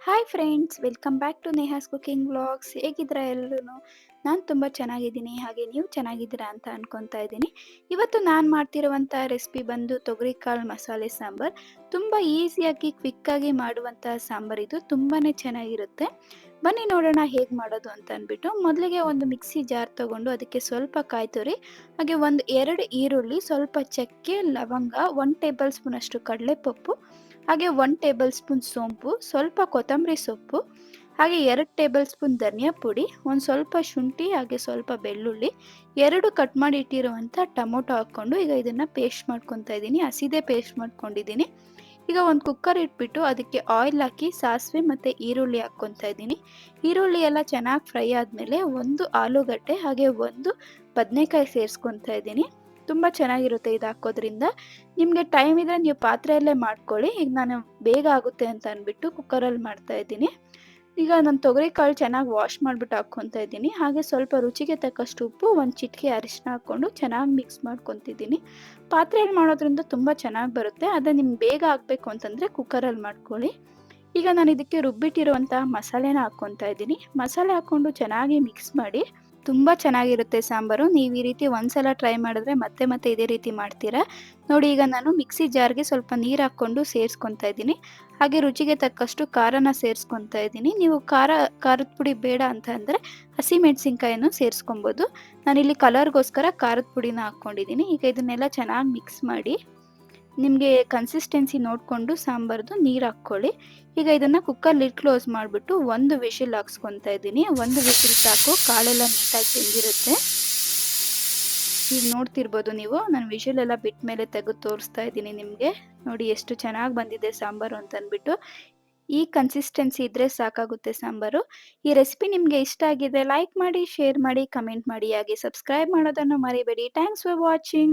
Hi friends, welcome back to Neha's cooking vlogs. ಹೇಗಿದ್ದೀರಾ ಎಲ್ಲರೂ? ನಾನು ತುಂಬ ಚೆನ್ನಾಗಿದ್ದೀನಿ. ಹಾಗೆ ನೀವು ಚೆನ್ನಾಗಿದ್ದೀರಾ ಅಂತ ಅನ್ಕೊತಾ ಇದ್ದೀನಿ. ಇವತ್ತು ನಾನು ಮಾಡ್ತಿರುವಂಥ ರೆಸಿಪಿ ಬಂದು ತೊಗರಿಕಾಳು ಮಸಾಲೆ ಸಾಂಬಾರು. ತುಂಬ ಈಸಿಯಾಗಿ ಕ್ವಿಕ್ಕಾಗಿ ಮಾಡುವಂಥ ಸಾಂಬಾರು ಇದು. ತುಂಬಾ ಚೆನ್ನಾಗಿರುತ್ತೆ. ಬನ್ನಿ ನೋಡೋಣ ಹೇಗೆ ಮಾಡೋದು ಅಂತ ಅಂದ್ಬಿಟ್ಟು. ಮೊದಲಿಗೆ ಒಂದು ಮಿಕ್ಸಿ ಜಾರ್ ತೊಗೊಂಡು ಅದಕ್ಕೆ ಸ್ವಲ್ಪ ಕಾಯಿ ತುರಿ, ಹಾಗೆ ಒಂದು 2 ಈರುಳ್ಳಿ, ಸ್ವಲ್ಪ ಚಕ್ಕೆ, ಲವಂಗ, 1 ಟೇಬಲ್ ಸ್ಪೂನ್ ಅಷ್ಟು ಕಡಲೆಪಪ್ಪು, ಹಾಗೆ 1 ಟೇಬಲ್ ಸ್ಪೂನ್ ಸೋಂಪು, ಸ್ವಲ್ಪ ಕೊತ್ತಂಬರಿ ಸೊಪ್ಪು, ಹಾಗೆ 2 ಟೇಬಲ್ ಸ್ಪೂನ್ ಧನಿಯಾ ಪುಡಿ, ಒಂದು ಸ್ವಲ್ಪ ಶುಂಠಿ, ಹಾಗೆ ಸ್ವಲ್ಪ ಬೆಳ್ಳುಳ್ಳಿ, 2 ಕಟ್ ಮಾಡಿ ಇಟ್ಟಿರುವಂಥ ಟೊಮೊಟೊ ಹಾಕ್ಕೊಂಡು ಈಗ ಇದನ್ನು ಪೇಸ್ಟ್ ಮಾಡ್ಕೊತಾ ಇದ್ದೀನಿ. ಹಸಿದೇ ಪೇಸ್ಟ್ ಮಾಡ್ಕೊಂಡಿದ್ದೀನಿ. ಈಗ ಒಂದು ಕುಕ್ಕರ್ ಇಟ್ಬಿಟ್ಟು ಅದಕ್ಕೆ ಆಯಿಲ್ ಹಾಕಿ ಸಾಸಿವೆ ಮತ್ತು ಈರುಳ್ಳಿ ಹಾಕ್ಕೊತಾ ಇದ್ದೀನಿ. ಈರುಳ್ಳಿ ಎಲ್ಲ ಚೆನ್ನಾಗಿ ಫ್ರೈ ಆದಮೇಲೆ ಒಂದು ಆಲೂಗಡ್ಡೆ ಹಾಗೆ ಒಂದು ಬದನೆಕಾಯಿ ಸೇರಿಸ್ಕೊತಾ ಇದ್ದೀನಿ. ತುಂಬ ಚೆನ್ನಾಗಿರುತ್ತೆ ಇದು ಹಾಕೋದ್ರಿಂದ. ನಿಮಗೆ ಟೈಮ್ ಇದ್ದರೆ ನೀವು ಪಾತ್ರೆಯಲ್ಲೇ ಮಾಡ್ಕೊಳ್ಳಿ. ಈಗ ನಾನು ಬೇಗ ಆಗುತ್ತೆ ಅಂತ ಅಂದ್ಬಿಟ್ಟು ಕುಕ್ಕರಲ್ಲಿ ಮಾಡ್ತಾ ಇದ್ದೀನಿ. ಈಗ ನಾನು ತೊಗರಿಕಾಳು ಚೆನ್ನಾಗಿ ವಾಶ್ ಮಾಡಿಬಿಟ್ಟು ಹಾಕ್ಕೊತಾ ಇದ್ದೀನಿ. ಹಾಗೆ ಸ್ವಲ್ಪ ರುಚಿಗೆ ತಕ್ಕಷ್ಟು ಉಪ್ಪು, ಒಂದು ಚಿಟಿಕೆ ಅರಿಶಿನ ಹಾಕ್ಕೊಂಡು ಚೆನ್ನಾಗಿ ಮಿಕ್ಸ್ ಮಾಡ್ಕೊತಿದ್ದೀನಿ. ಪಾತ್ರೆಯಲ್ಲಿ ಮಾಡೋದ್ರಿಂದ ತುಂಬ ಚೆನ್ನಾಗಿ ಬರುತ್ತೆ. ಅದೇ ನಿಮ್ಗೆ ಬೇಗ ಆಗಬೇಕು ಅಂತಂದರೆ ಕುಕ್ಕರಲ್ಲಿ ಮಾಡ್ಕೊಳ್ಳಿ. ಈಗ ನಾನು ಇದಕ್ಕೆ ರುಬ್ಬಿಟ್ಟಿರುವಂತಹ ಮಸಾಲೆನ ಹಾಕ್ಕೊತಾ ಇದ್ದೀನಿ. ಮಸಾಲೆ ಹಾಕ್ಕೊಂಡು ಚೆನ್ನಾಗಿ ಮಿಕ್ಸ್ ಮಾಡಿ. ತುಂಬ ಚೆನ್ನಾಗಿರುತ್ತೆ ಸಾಂಬಾರು. ನೀವು ಈ ರೀತಿ ಒಂದ್ಸಲ ಟ್ರೈ ಮಾಡಿದ್ರೆ ಮತ್ತೆ ಮತ್ತೆ ಇದೇ ರೀತಿ ಮಾಡ್ತೀರಾ. ನೋಡಿ, ಈಗ ನಾನು ಮಿಕ್ಸಿ ಜಾರ್ಗೆ ಸ್ವಲ್ಪ ನೀರು ಹಾಕ್ಕೊಂಡು ಸೇರಿಸ್ಕೊತಾ ಇದ್ದೀನಿ. ಹಾಗೆ ರುಚಿಗೆ ತಕ್ಕಷ್ಟು ಖಾರನ ಸೇರಿಸ್ಕೊತಾ ಇದ್ದೀನಿ. ನೀವು ಖಾರದ ಪುಡಿ ಬೇಡ ಅಂತ ಅಂದರೆ ಹಸಿಮೆಣಸಿನ್ಕಾಯನ್ನು ಸೇರಿಸ್ಕೊಬೋದು. ನಾನಿಲ್ಲಿ ಕಲರ್ಗೋಸ್ಕರ ಖಾರದ ಪುಡಿನ ಹಾಕ್ಕೊಂಡಿದ್ದೀನಿ. ಈಗ ಇದನ್ನೆಲ್ಲ ಚೆನ್ನಾಗಿ ಮಿಕ್ಸ್ ಮಾಡಿ ನಿಮಗೆ ಕನ್ಸಿಸ್ಟೆನ್ಸಿ ನೋಡಿಕೊಂಡು ಸಾಂಬಾರ್ದು ನೀರು ಹಾಕ್ಕೊಳ್ಳಿ. ಈಗ ಇದನ್ನು ಕುಕ್ಕರ್ ಲಿಡ್ ಕ್ಲೋಸ್ ಮಾಡಿಬಿಟ್ಟು ಒಂದು ವಿಷಿಲ್ ಹಾಕ್ಸ್ಕೊತಾ ಇದ್ದೀನಿ. ಒಂದು ವಿಷಿಲ್ ಸಾಕು, ಕಾಳೆಲ್ಲ ನೀಟಾಗಿ ಬೆಂದಿರುತ್ತೆ. ಈಗ ನೋಡ್ತಿರ್ಬೋದು ನೀವು, ನಾನು ವಿಷಲ್ ಎಲ್ಲ ಬಿಟ್ಟ ಮೇಲೆ ತೆಗೆದು ತೋರಿಸ್ತಾ ಇದ್ದೀನಿ ನಿಮಗೆ. ನೋಡಿ ಎಷ್ಟು ಚೆನ್ನಾಗಿ ಬಂದಿದೆ ಸಾಂಬಾರು ಅಂತ ಅಂದ್ಬಿಟ್ಟು. ಈ ಕನ್ಸಿಸ್ಟೆನ್ಸಿ ಇದ್ದರೆ ಸಾಕಾಗುತ್ತೆ ಸಾಂಬಾರು. ಈ ರೆಸಿಪಿ ನಿಮಗೆ ಇಷ್ಟ ಆಗಿದೆ ಲೈಕ್ ಮಾಡಿ, ಶೇರ್ ಮಾಡಿ, ಕಮೆಂಟ್ ಮಾಡಿ, ಹಾಗೆ ಸಬ್ಸ್ಕ್ರೈಬ್ ಮಾಡೋದನ್ನು ಮರಿಬೇಡಿ. Thanks for watching.